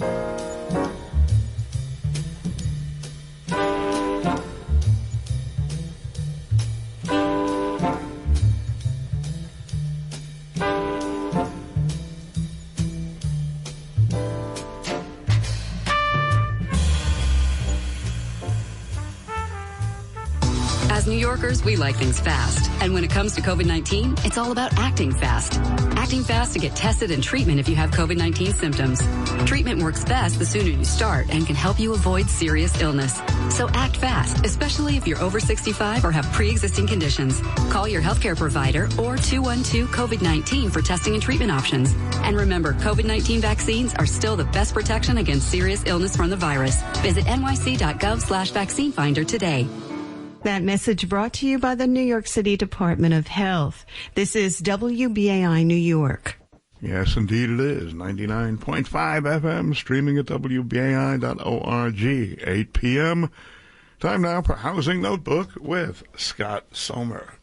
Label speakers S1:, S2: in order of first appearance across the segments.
S1: As New Yorkers, we like things fast. And when it comes to COVID-19, it's all about acting fast. Acting fast to get tested and treatment if you have COVID-19 symptoms. Treatment works best the sooner you start and can help you avoid serious illness. So act fast, especially if you're over 65 or have pre-existing conditions. Call your healthcare provider or 212-COVID-19 for testing and treatment options. And remember, COVID-19 vaccines are still the best protection against serious illness from the virus. Visit nyc.gov/vaccine finder today.
S2: That message brought to you by the New York City Department of Health. This is WBAI New York.
S3: Yes, indeed it is. 99.5 FM, streaming at WBAI.org, 8 p.m. Time now for Housing Notebook with Scott Sommer.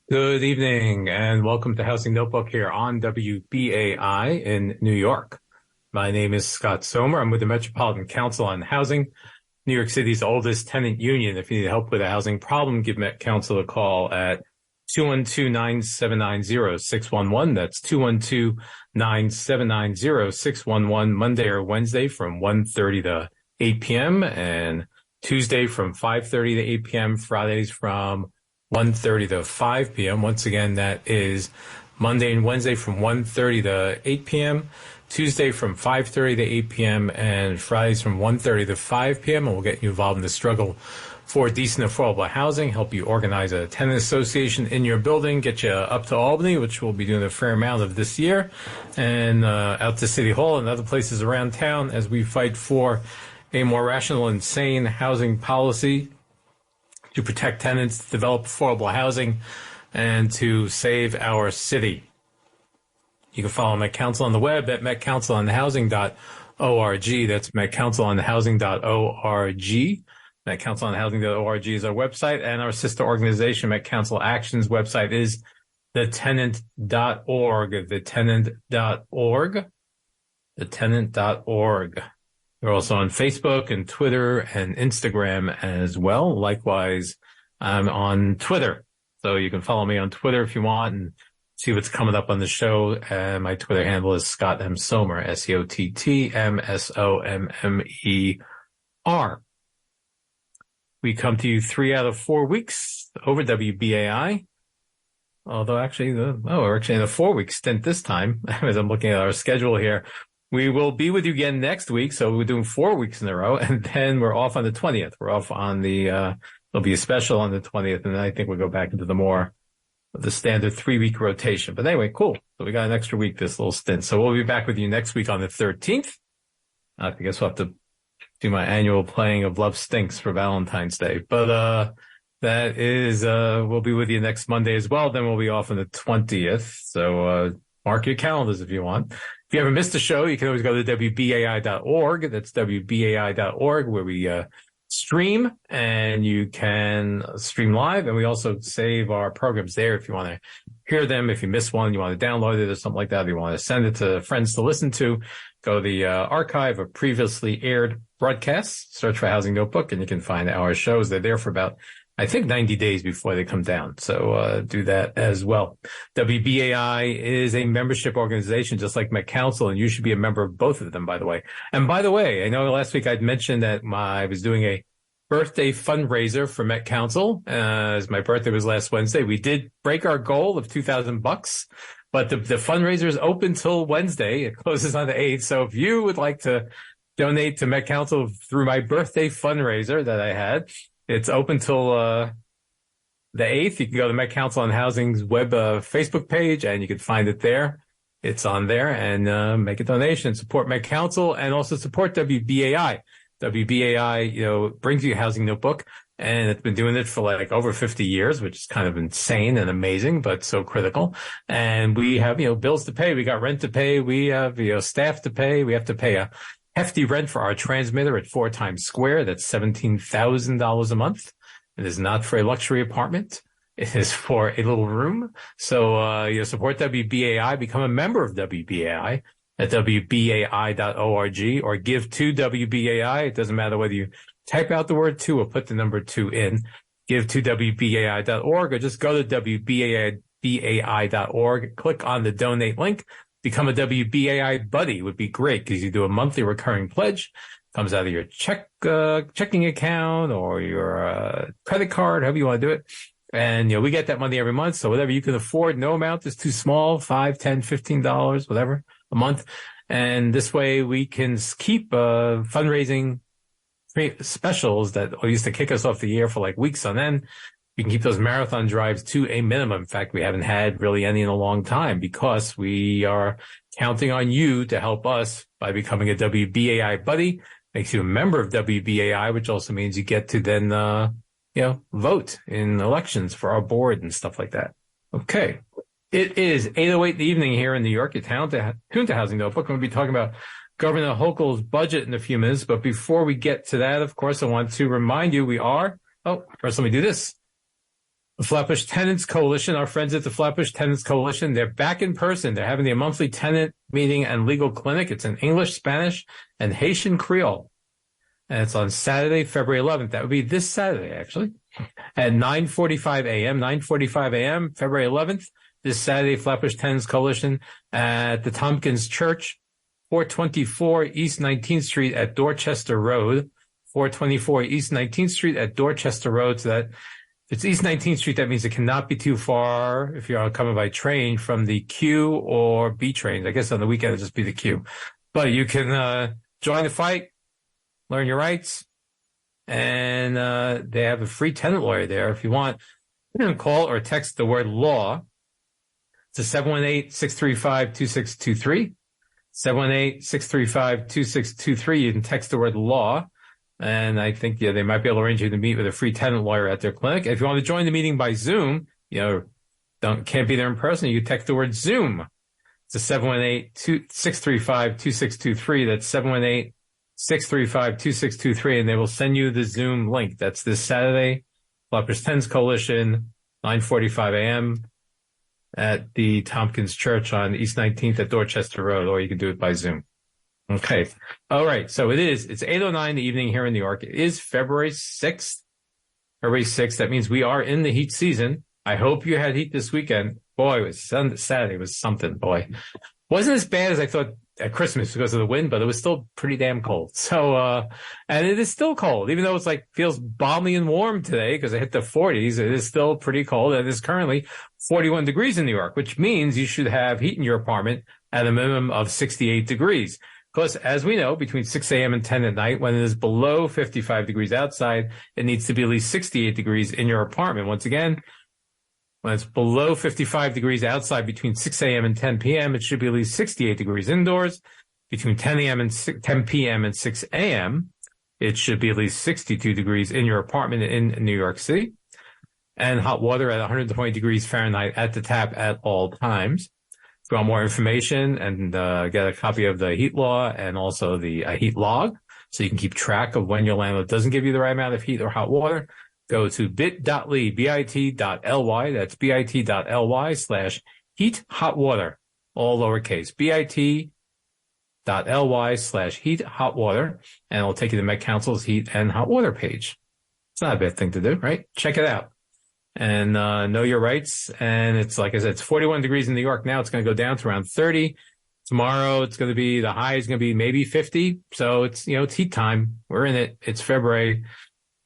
S4: Good evening and welcome to Housing Notebook here on WBAI in New York. My name is Scott Sommer. I'm with the Metropolitan Council on Housing, New York City's oldest tenant union. If you need help with a housing problem, give Met Council a call at 212-979-0611. That's 212-979-0611, Monday or Wednesday from 1:30 to 8 p.m. and Tuesday from 5:30 to 8 p.m., Fridays from 1:30 to 5 p.m. Once again, that is Monday and Wednesday from 1:30 to 8 p.m., Tuesday from 5:30 to 8 p.m., and Fridays from 1:30 to 5 p.m. And we'll get you involved in the struggle for decent affordable housing, help you organize a tenant association in your building, get you up to Albany, which we'll be doing a fair amount of this year, and out to City Hall and other places around town as we fight for a more rational and sane housing policy to protect tenants, develop affordable housing, and to save our city. You can follow Met Council on the web at metcouncilonhousing.org. That's metcouncilonhousing.org. metcouncilonhousing.org is our website, and our sister organization, Met Council Action's website is thetenant.org. thetenant.org. thetenant.org. We're also on Facebook and Twitter and Instagram as well. Likewise, I'm on Twitter. So you can follow me on Twitter if you want and see what's coming up on the show. And my Twitter handle is Scott M. Sommer, SCOTTMSOMMER. We come to you 3 out of 4 weeks over WBAI. Although actually, we're actually in a 4-week stint this time, as I'm looking at our schedule here. We will be with you again next week. So we're doing 4 weeks in a row, and then we're off on the 20th. We're off on there'll be a special on the 20th, and then I think we'll go back into the standard 3-week rotation. But anyway, cool. So we got an extra week this little stint. So we'll be back with you next week on the 13th. I guess we'll have to do my annual playing of Love Stinks for Valentine's Day. But that is, we'll be with you next Monday as well. Then we'll be off on the 20th. So mark your calendars if you want. If you ever missed a show, you can always go to WBAI.org. That's WBAI.org, where we stream, and you can stream live. And we also save our programs there if you want to hear them. If you miss one, you want to download it or something like that, if you want to send it to friends to listen to, go to the archive of previously aired broadcasts, search for Housing Notebook, and you can find our shows. They're there for about, I think, 90 days before they come down. So do that as well. WBAI is a membership organization, just like Met Council, and you should be a member of both of them, by the way. And by the way, I know last week I'd mentioned that I was doing a birthday fundraiser for Met Council. As my birthday was last Wednesday, we did break our goal of $2,000, but the fundraiser is open till Wednesday. It closes on the 8th. So if you would like to donate to Met Council through my birthday fundraiser that I had, it's open till the 8th. You can go to Met Council on Housing's web Facebook page, and you can find it there. It's on there, and make a donation, support Met Council, and also support WBAI. WBAI, brings you a Housing Notebook, and it's been doing it for like over 50 years, which is kind of insane and amazing, but so critical. And we have, bills to pay. We got rent to pay. We have, staff to pay. We have to pay a hefty rent for our transmitter at 4 Times Square. That's $17,000 a month. It is not for a luxury apartment. It is for a little room. So, support WBAI, become a member of WBAI at WBAI.org, or give to WBAI. It doesn't matter whether you type out the word 2 or put the number 2 in. Give to WBAI.org, or just go to WBAI.org, click on the donate link. Become a WBAI buddy would be great, because you do a monthly recurring pledge. Comes out of your checking account or your credit card, however you want to do it. And, we get that money every month. So whatever you can afford, no amount is too small, $5, $10, $15, whatever, a month. And this way we can keep fundraising specials that used to kick us off the air for like weeks on end. You can keep those marathon drives to a minimum. In fact, we haven't had really any in a long time, because we are counting on you to help us by becoming a WBAI buddy. Makes you a member of WBAI, which also means you get to then, vote in elections for our board and stuff like that. Okay. It is 8:08 in the evening here in New York. You're tuned to Housing Notebook. We'll be talking about Governor Hochul's budget in a few minutes. But before we get to that, of course, I want to remind you first let me do this. The Flatbush Tenants Coalition, our friends at the Flatbush Tenants Coalition, they're back in person. They're having their monthly tenant meeting and legal clinic. It's in English, Spanish, and Haitian Creole. And it's on Saturday, February 11th. That would be this Saturday, actually, at 9:45 a.m., February 11th. This Saturday, Flatbush Tenants Coalition at the Tompkins Church, 424 East 19th Street at Dorchester Road, 424 East 19th Street at Dorchester Road. So that if it's East 19th Street, that means it cannot be too far if you're coming by train from the Q or B trains. I guess on the weekend it'll just be the Q. But you can join the fight, learn your rights, and they have a free tenant lawyer there. If you want, you can call or text the word law to 718-635-2623. 718-635-2623. You can text the word law. And I think, they might be able to arrange you to meet with a free tenant lawyer at their clinic. If you want to join the meeting by Zoom, can't be there in person, you text the word Zoom to 718-635-2623. That's 718-635-2623, and they will send you the Zoom link. That's this Saturday, Flatbush Tenants Coalition, 9:45 a.m. at the Tompkins Church on East 19th at Dorchester Road, or you can do it by Zoom. Okay. All right. So it's 8:09 in the evening here in New York. It is February 6th. February 6th. That means we are in the heat season. I hope you had heat this weekend. Boy, it was Saturday was something, boy. Wasn't as bad as I thought at Christmas because of the wind, but it was still pretty damn cold. So, and it is still cold, even though it's like feels balmy and warm today because it hit the 40s. It is still pretty cold. It is currently 41 degrees in New York, which means you should have heat in your apartment at a minimum of 68 degrees. Because as we know, between 6 a.m. and 10 at night, when it is below 55 degrees outside, it needs to be at least 68 degrees in your apartment. Once again, when it's below 55 degrees outside between 6 a.m. and 10 p.m., it should be at least 68 degrees indoors. Between 10 a.m. and 10 p.m. and 6 a.m., it should be at least 62 degrees in your apartment in New York City. And hot water at 120 degrees Fahrenheit at the tap at all times. If you want more information and get a copy of the heat law and also the heat log, so you can keep track of when your landlord doesn't give you the right amount of heat or hot water, go to bit.ly, bit.ly, that's bit.ly/heat hot water, all lowercase, bit.ly/heat hot water, and it'll take you to Met Council's heat and hot water page. It's not a bad thing to do, right? Check it out. And know your rights. And it's, like I said, it's 41 degrees in New York now. It's going to go down to around 30. Tomorrow, it's going to be, the high is going to be maybe 50. So it's, it's heat time. We're in it. It's February.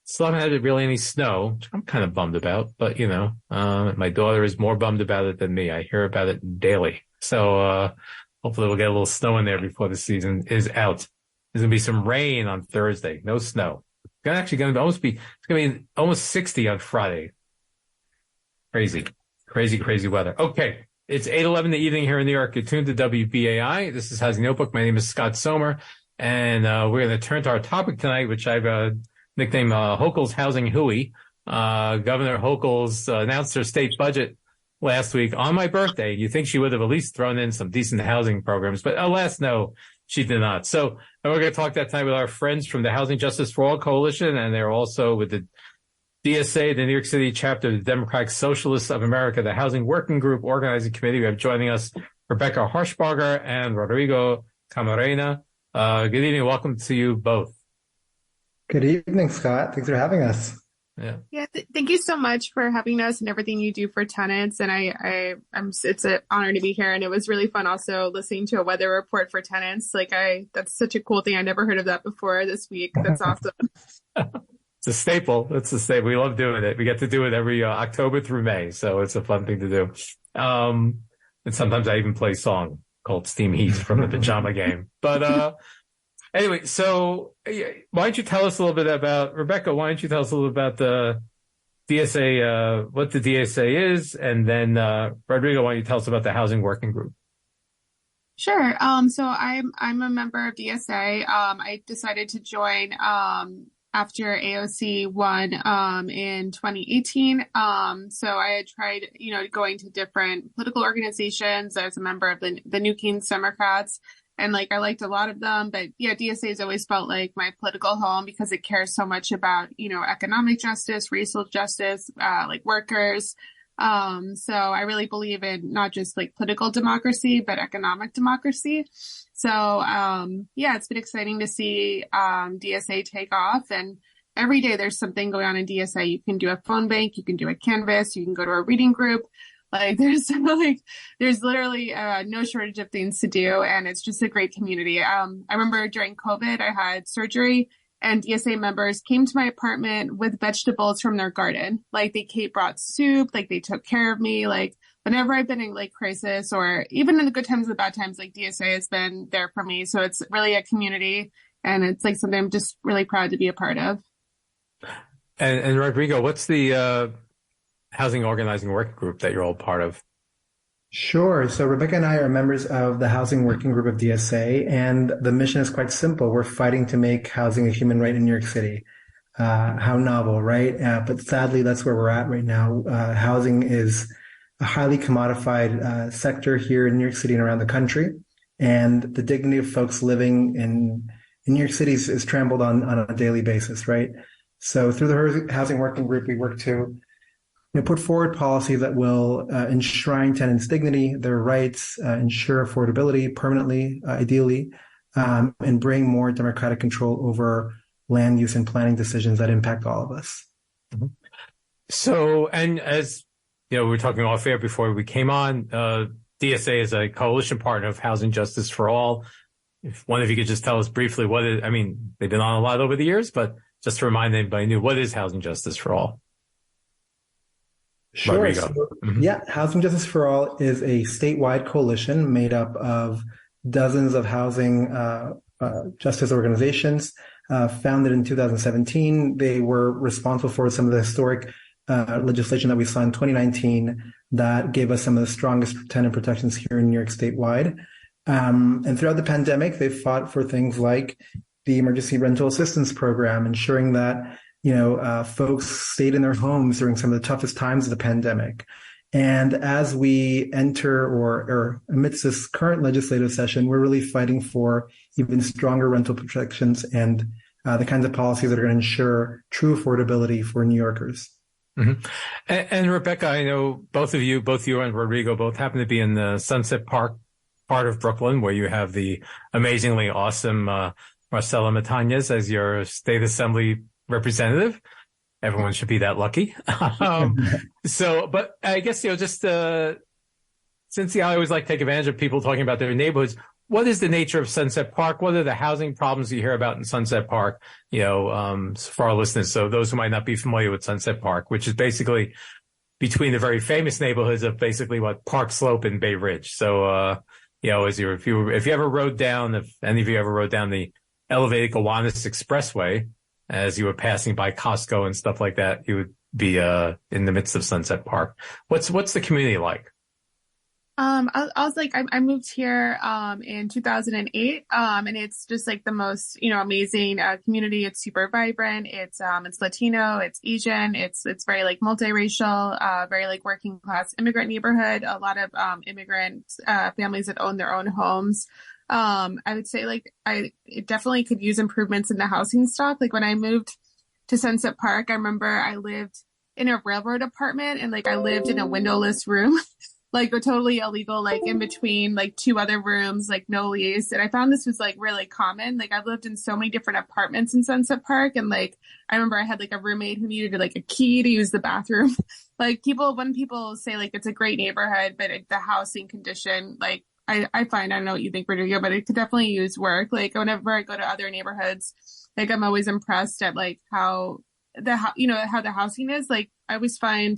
S4: Still haven't had really any snow, which I'm kind of bummed about. But, my daughter is more bummed about it than me. I hear about it daily. So hopefully we'll get a little snow in there before the season is out. There's going to be some rain on Thursday. No snow. It's going to be almost 60 on Friday. Crazy weather. Okay. It's 8:11 in the evening here in New York. You're tuned to WBAI. This is Housing Notebook. My name is Scott Sommer. And we're going to turn to our topic tonight, which I've nicknamed Hochul's Housing Hooey. Governor Hochul's announced her state budget last week on my birthday. You think she would have at least thrown in some decent housing programs, but alas, no, she did not. So we're going to talk that tonight with our friends from the Housing Justice for All Coalition, and they're also with the DSA, the New York City chapter of the Democratic Socialists of America, the Housing Working Group Organizing Committee. We have joining us Rebecca Harshbarger and Rodrigo Camarena. Good evening. Welcome to you both.
S5: Good evening, Scott. Thanks for having us.
S6: Yeah. Thank you so much for having us and everything you do for tenants. And it's an honor to be here. And it was really fun also listening to a weather report for tenants. That's such a cool thing. I never heard of that before this week. That's awesome.
S4: It's a staple. It's a staple. We love doing it. We get to do it every October through May. So it's a fun thing to do. And sometimes I even play a song called Steam Heat from the Pajama Game. But anyway, so why don't you tell us a little bit about, Rebecca, why don't you tell us a little about the DSA, what the DSA is, and then Rodrigo, why don't you tell us about the Housing Working Group?
S6: Sure. So I'm a member of DSA. I decided to join after AOC won in 2018. So I had tried, going to different political organizations. I was a member of the New Kings Democrats, and I liked a lot of them. But yeah, DSA has always felt like my political home because it cares so much about, economic justice, racial justice, workers. So I really believe in not just political democracy, but economic democracy. So, it's been exciting to see, DSA take off, and every day there's something going on in DSA. You can do a phone bank, you can do a canvas, you can go to a reading group. There's literally, no shortage of things to do, and it's just a great community. I remember during COVID, I had surgery, and DSA members came to my apartment with vegetables from their garden. They brought soup, they took care of me, whenever I've been in crisis, or even in the good times and the bad times, DSA has been there for me. So it's really a community, and it's something I'm just really proud to be a part of.
S4: And Rodrigo, what's the Housing Organizing Working Group that you're all part of?
S5: Sure. So Rebecca and I are members of the Housing Working Group of DSA, and the mission is quite simple. We're fighting to make housing a human right in New York City. How novel, right? But sadly, that's where we're at right now. Housing is a highly commodified sector here in New York City and around the country. And the dignity of folks living in New York City is trampled on a daily basis, right? So through the Housing Working Group, we work to put forward policy that will enshrine tenants' dignity, their rights, ensure affordability permanently, ideally, and bring more democratic control over land use and planning decisions that impact all of us.
S4: Mm-hmm. So, and as you know, we were talking off air before we came on, DSA is a coalition partner of Housing Justice for All. If one of you could just tell us briefly what is, I mean, they've been on a lot over the years, but just to remind anybody new, what is Housing Justice for All?
S5: Sure.
S4: Rodrigo.
S5: So, yeah, Housing Justice for All is a statewide coalition made up of dozens of housing justice organizations. Founded in 2017, they were responsible for some of the historic legislation that we saw in 2019 that gave us some of the strongest tenant protections here in New York statewide. And throughout the pandemic, they fought for things like the emergency rental assistance program, ensuring that folks stayed in their homes during some of the toughest times of the pandemic. And as we enter or amidst this current legislative session, we're really fighting for even stronger rental protections and the kinds of policies that are going to ensure true affordability for New Yorkers.
S4: Mm-hmm. And Rebecca, I know both you and Rodrigo both happen to be in the Sunset Park part of Brooklyn, where you have the amazingly awesome Marcela Montañez as your state assembly representative. Everyone should be that lucky. But I guess, just since I always like to take advantage of people talking about their neighborhoods, what is the nature of Sunset Park? What are the housing problems you hear about in Sunset Park, for our listeners? So those who might not be familiar with Sunset Park, which is basically between the very famous neighborhoods of basically Park Slope and Bay Ridge. So, if you ever rode down, if any of you ever rode down the elevated Gowanus Expressway, as you were passing by Costco and stuff like that, you would be in the midst of Sunset Park. What's the community like?
S6: I moved here in 2008, and it's just like the most amazing community. It's super vibrant. It's Latino, it's Asian, it's very like multiracial, very like working class immigrant neighborhood. A lot of immigrant families that own their own homes. I would say it definitely could use improvements in the housing stock. Like when I moved to Sunset Park, I remember I lived in a railroad apartment and I lived in a windowless room, totally illegal, in between two other rooms, no lease. And I found this was really common. I've lived in so many different apartments in Sunset Park. And I remember I had a roommate who needed a key to use the bathroom. When people say it's a great neighborhood, but the housing condition, I find, I don't know what you think, Rodrigo, but it could definitely use work. Whenever I go to other neighborhoods, I'm always impressed at how the housing is. I always find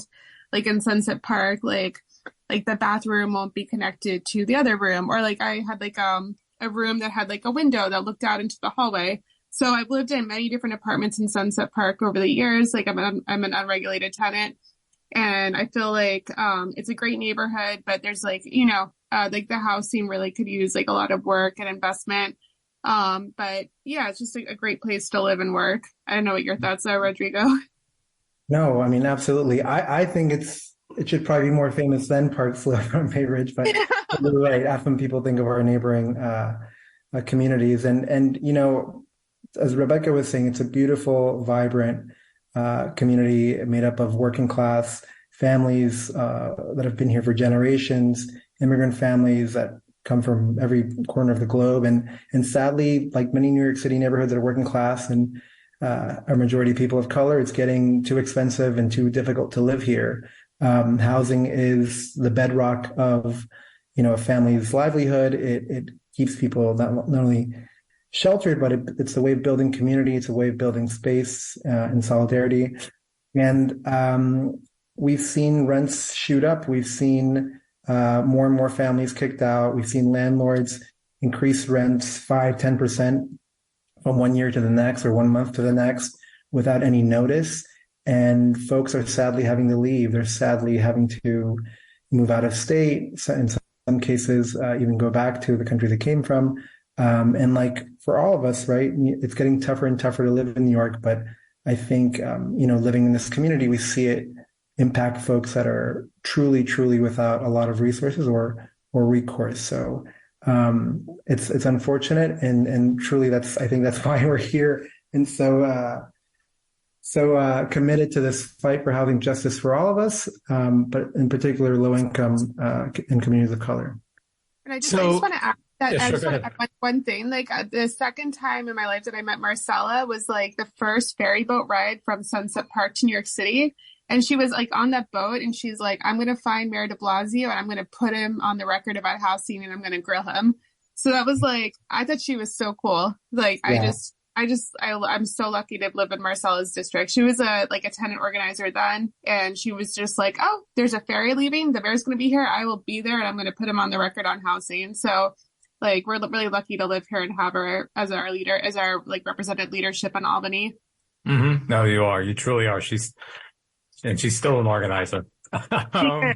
S6: in Sunset Park, the bathroom won't be connected to the other room, or I had a room that had a window that looked out into the hallway. So I've lived in many different apartments in Sunset Park over the years. I'm an unregulated tenant, and I feel it's a great neighborhood, but there's the housing really could use a lot of work and investment. But yeah, it's just a great place to live and work. I don't know what your thoughts are, Rodrigo.
S5: No, I mean, absolutely. I think it should probably be more famous than Park Slope on Bay Ridge, but you're right. Often people think of our neighboring communities, and as Rebecca was saying, it's a beautiful, vibrant community made up of working class families that have been here for generations, immigrant families that come from every corner of the globe, and sadly, like many New York City neighborhoods that are working class and a majority of people of color, it's getting too expensive and too difficult to live here. Housing is the bedrock of, a family's livelihood. It keeps people not only sheltered, but it's a way of building community. It's a way of building space and solidarity. And we've seen rents shoot up. We've seen more and more families kicked out. We've seen landlords increase rents 5-10% from one year to the next or 1 month to the next without any notice. And folks are sadly having to leave. They're sadly having to move out of state. So in some cases, even go back to the country they came from. And for all of us, right, it's getting tougher and tougher to live in New York. But I think, living in this community, we see it impact folks that are truly, truly without a lot of resources or recourse. So it's unfortunate. And truly, I think that's why we're here. And so committed to this fight for housing justice for all of us, but in particular low income and communities of color.
S6: And I just want to add That
S4: Yeah,
S6: I
S4: sure,
S6: just
S4: go
S6: want to
S4: ahead.
S6: add one thing. Like the second time in my life that I met Marcella was like the first ferry boat ride from Sunset Park to New York City. And she was like on that boat and she's like, I'm going to find Mayor de Blasio and I'm going to put him on the record about housing and I'm going to grill him. So that was like, I thought she was so cool. Like,
S5: Yeah.
S6: I'm so lucky to live in Marcella's district. She was a tenant organizer then. And she was just like, oh, there's a ferry leaving. The mayor's going to be here. I will be there and I'm going to put him on the record on housing. So like, we're really lucky to live here and have her as our leader, as our like represented leadership in Albany.
S4: Mm-hmm. No, you are. You truly are. She's still an organizer. Um,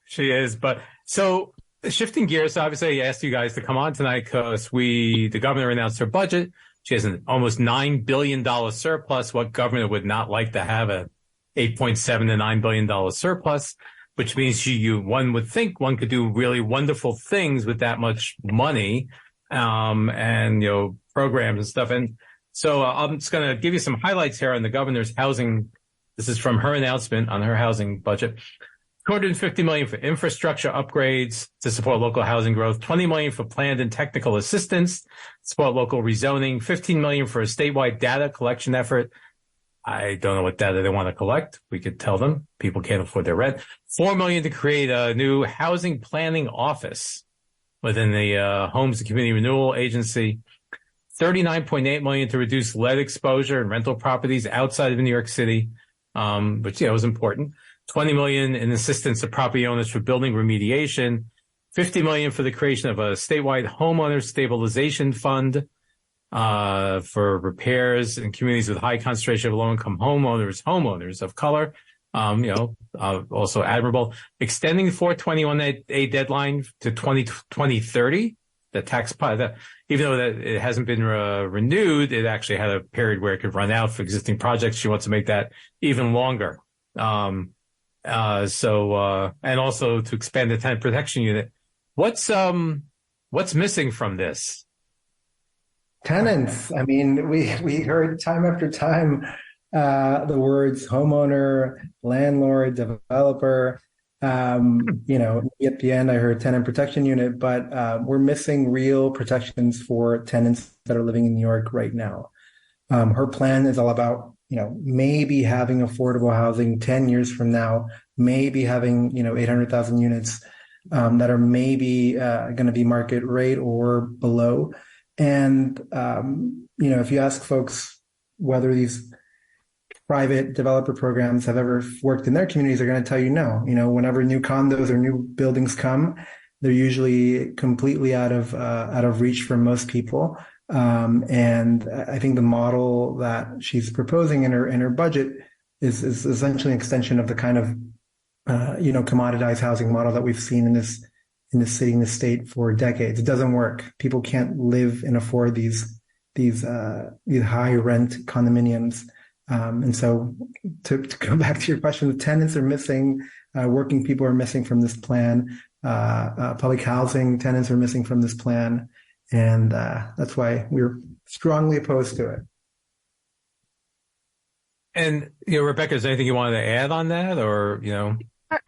S4: she is. But so shifting gears, obviously I asked you guys to come on tonight because the governor announced her budget. She has an almost $9 billion surplus. What governor would not like to have a $8.7 to $9 billion surplus? Which means one would think one could do really wonderful things with that much money, and, programs and stuff. And so I'm just going to give you some highlights here on the governor's housing. This is from her announcement on her housing budget. $250 million for infrastructure upgrades to support local housing growth, $20 million for planned and technical assistance to support local rezoning, $15 million for a statewide data collection effort. I don't know what data they want to collect. We could tell them people can't afford their rent. $4 million to create a new housing planning office within the Homes and Community Renewal Agency. $39.8 million to reduce lead exposure in rental properties outside of New York City, which was important. $20 million in assistance to property owners for building remediation. $50 million for the creation of a statewide homeowner stabilization fund for repairs in communities with high concentration of low-income homeowners of color. Also admirable. Extending the 421A deadline to 2030. The tax pilot, even though that it hasn't been renewed, it actually had a period where it could run out for existing projects. She wants to make that even longer. And also to expand the tenant protection unit. What's missing from this?
S5: Tenants. I mean, we heard time after time the words homeowner, landlord, developer. At the end, I heard tenant protection unit, but we're missing real protections for tenants that are living in New York right now. Her plan is all about, maybe having affordable housing 10 years from now, maybe having, 800,000 units that are maybe going to be market rate or below. And, if you ask folks whether these private developer programs have ever worked in their communities, they're going to tell you no. Whenever new condos or new buildings come, they're usually completely out of reach for most people. And I think the model that she's proposing in her budget is essentially an extension of the kind of commoditized housing model that we've seen in this city, in this state for decades. It doesn't work. People can't live and afford these high rent condominiums. And so to go back to your question, the tenants are missing, working people are missing from this plan, public housing tenants are missing from this plan. And that's why we're strongly opposed to it.
S4: And, Rebecca, is there anything you wanted to add on that or,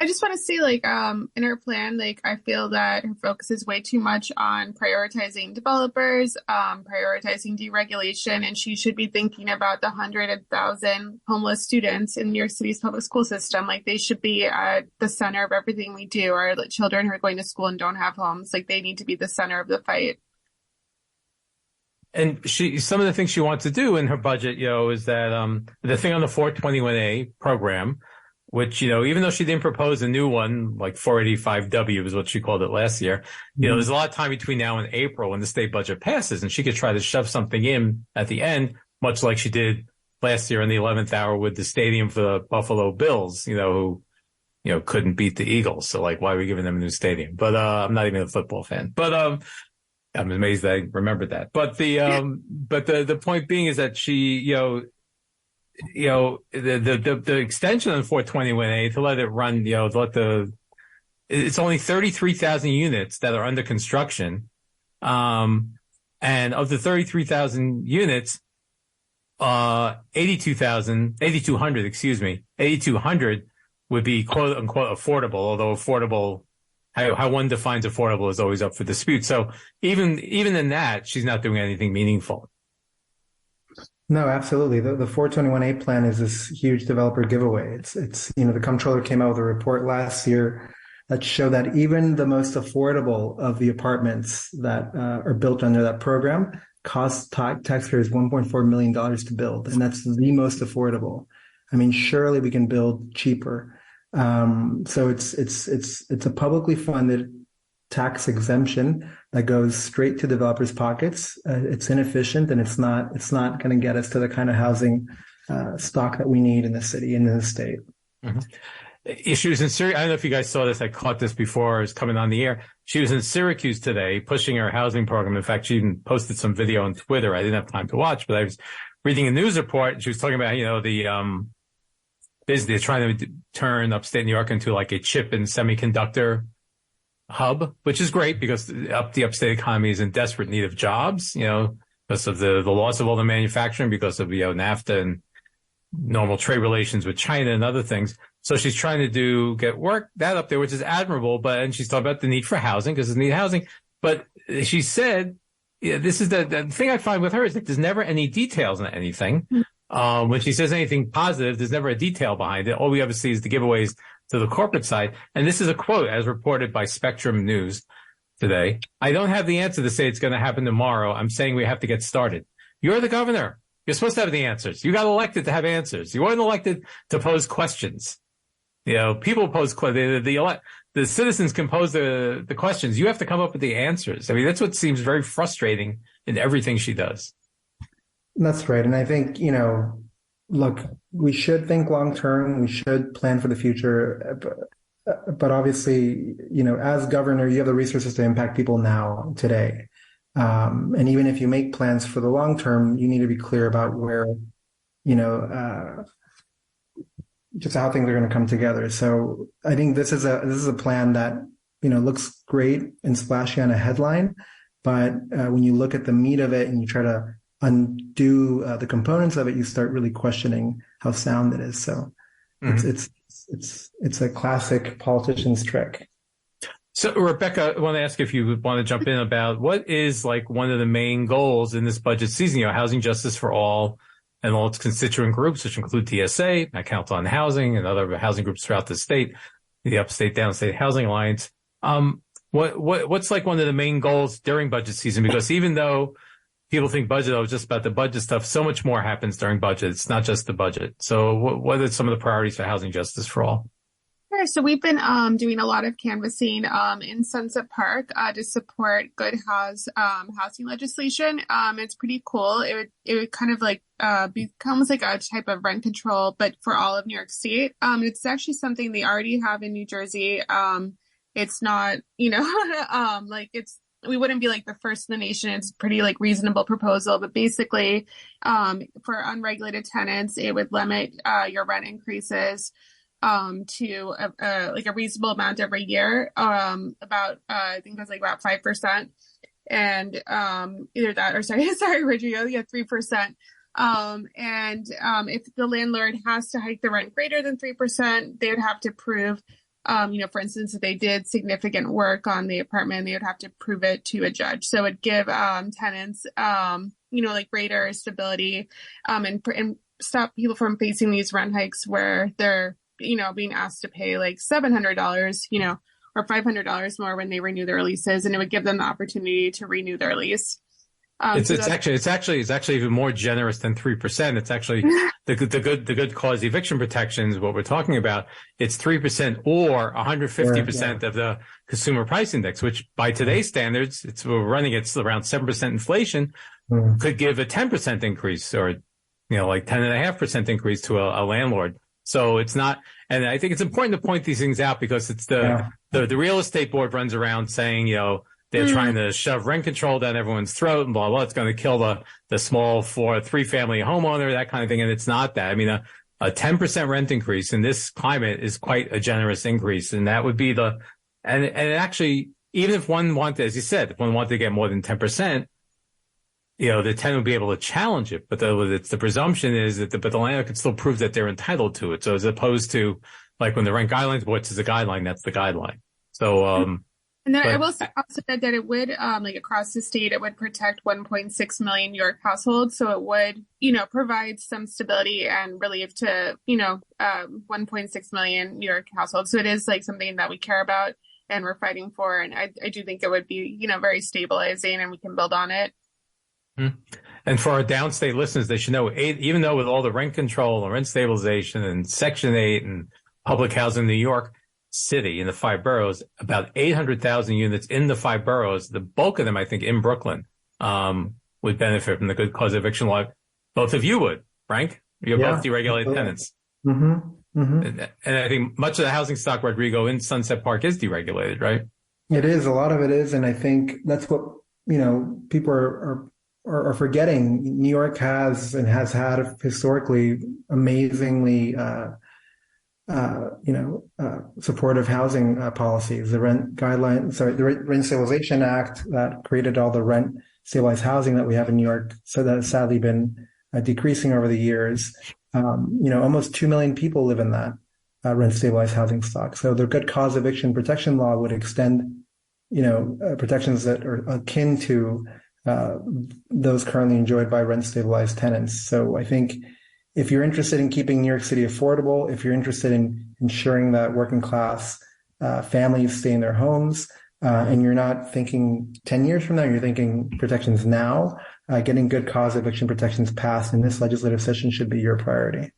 S6: I just want to say, in her plan, I feel that her focus is way too much on prioritizing developers, prioritizing deregulation, and she should be thinking about the 100,000 homeless students in New York City's public school system. They should be at the center of everything we do. Our children who are going to school and don't have homes, they need to be the center of the fight.
S4: And some of the things she wants to do in her budget, is that the thing on the 421A program, which, even though she didn't propose a new one, like 485W is what she called it last year, there's a lot of time between now and April when the state budget passes, and she could try to shove something in at the end, much like she did last year in the 11th hour with the stadium for the Buffalo Bills, who, couldn't beat the Eagles. So why are we giving them a new stadium? But, I'm not even a football fan, but, I'm amazed I remembered that. But the point being is that she, the extension on 421A to let it run, it's only 33,000 units that are under construction. And of the 33,000 units, 8,200 would be quote unquote affordable, although affordable how one defines affordable is always up for dispute. So even in that, she's not doing anything meaningful.
S5: No, absolutely. The 421A plan is this huge developer giveaway. It's the comptroller came out with a report last year that showed that even the most affordable of the apartments that are built under that program cost taxpayers $1.4 million to build, and that's the most affordable. I mean, surely we can build cheaper. So it's a publicly funded tax exemption that goes straight to developers' pockets. It's inefficient, and it's not going to get us to the kind of housing stock that we need in the city and in the state.
S4: Mm-hmm. She was in Syracuse. I don't know if you guys saw this. I caught this before I was coming on the air. She was in Syracuse today pushing her housing program. In fact, she even posted some video on Twitter. I didn't have time to watch, but I was reading a news report, and she was talking about, they're trying to turn upstate New York into like a chip and semiconductor hub, which is great because the upstate economy is in desperate need of jobs, because of the loss of all the manufacturing, because of, NAFTA and normal trade relations with China and other things. So she's trying to get work that up there, which is admirable. And she's talking about the need for housing because there's need housing. But she said, this is the thing I find with her is that there's never any details on anything. When she says anything positive, there's never a detail behind it. All we ever see is the giveaways to the corporate side. And this is a quote as reported by Spectrum News today. I don't have the answer to say it's going to happen tomorrow. I'm saying we have to get started. You're the governor. You're supposed to have the answers. You got elected to have answers. You weren't elected to pose questions. People pose questions. The citizens can pose the questions. You have to come up with the answers. I mean, that's what seems very frustrating in everything she does.
S5: That's right. And I think, look, we should think long term. We should plan for the future. But obviously, as governor, you have the resources to impact people now, today. And even if you make plans for the long term, you need to be clear about where, just how things are going to come together. So I think this is a plan that, looks great and splashy on a headline. But when you look at the meat of it and you try to undo the components of it, you start really questioning how sound it is. So it's a classic politician's trick.
S4: So, Rebecca, I want to ask if you would want to jump in about what is like one of the main goals in this budget season, housing justice for all and all its constituent groups, which include TSA, Council on Housing, and other housing groups throughout the state, the Upstate Downstate Housing Alliance. What's like one of the main goals during budget season? Because even though people think budget is just about the budget stuff, so much more happens during budget. It's not just the budget. So what are some of the priorities for housing justice for all?
S6: Sure. So we've been doing a lot of canvassing in Sunset Park to support good housing legislation. It's pretty cool. It would kind of like be almost like a type of rent control, but for all of New York State. It's actually something they already have in New Jersey. It's not, we wouldn't be like the first in the nation. It's a pretty like reasonable proposal, but basically for unregulated tenants, it would limit your rent increases to like a reasonable amount every year, about I think that's like about 5%, and either that or sorry Rodrigo, 3%. And if the landlord has to hike the rent greater than 3%, they would have to prove, for instance, if they did significant work on the apartment, they would have to prove it to a judge. So it'd give tenants, like greater stability, and stop people from facing these rent hikes where they're being asked to pay like $700, or $500 more when they renew their leases, and it would give them the opportunity to renew their lease.
S4: It's actually even more generous than 3%. It's actually the good cause eviction protections. What we're talking about, it's 3% or 150% of the consumer price index, which by today's standards, we're running it's around 7% inflation, could give a 10% increase or like 10.5% increase to a landlord. So it's not, and I think it's important to point these things out because it's the real estate board runs around saying, they're trying to shove rent control down everyone's throat and blah, blah. It's going to kill the small 3-family homeowner, that kind of thing. And it's not that. I mean, a 10% rent increase in this climate is quite a generous increase. And that would be and actually, even if one wanted, as you said, if one wanted to get more than 10%, the tenant would be able to challenge it. But the presumption is that the landlord could still prove that they're entitled to it. So as opposed to like when the rent guidelines board says a guideline, that's the guideline. So,
S6: and then I will say also that it would, like across the state, it would protect 1.6 million New York households. So it would, provide some stability and relief to, 1.6 million New York households. So it is like something that we care about and we're fighting for. And I do think it would be, very stabilizing and we can build on it.
S4: Mm-hmm. And for our downstate listeners, they should know, even though with all the rent control and rent stabilization and Section 8 and public housing in New York City in the 5 boroughs, about 800,000 units in the 5 boroughs, the bulk of them, I think, in Brooklyn, would benefit from the good cause eviction law. Both of you would, Frank. You're both deregulated tenants.
S5: Mm-hmm. Mm-hmm.
S4: And I think much of the housing stock, Rodrigo, in Sunset Park is deregulated, right?
S5: It is. A lot of it is. And I think that's what, people are forgetting. New York has and has had historically amazingly, supportive housing policies. The Rent Stabilization Act that created all the rent stabilized housing that we have in New York. So that has sadly been decreasing over the years. Almost 2 million people live in that rent stabilized housing stock. So the good cause eviction protection law would extend, protections that are akin to those currently enjoyed by rent stabilized tenants. So I think if you're interested in keeping New York City affordable, if you're interested in ensuring that working class families stay in their homes, and you're not thinking 10 years from now, you're thinking protections now, getting good cause eviction protections passed in this legislative session should be your priority.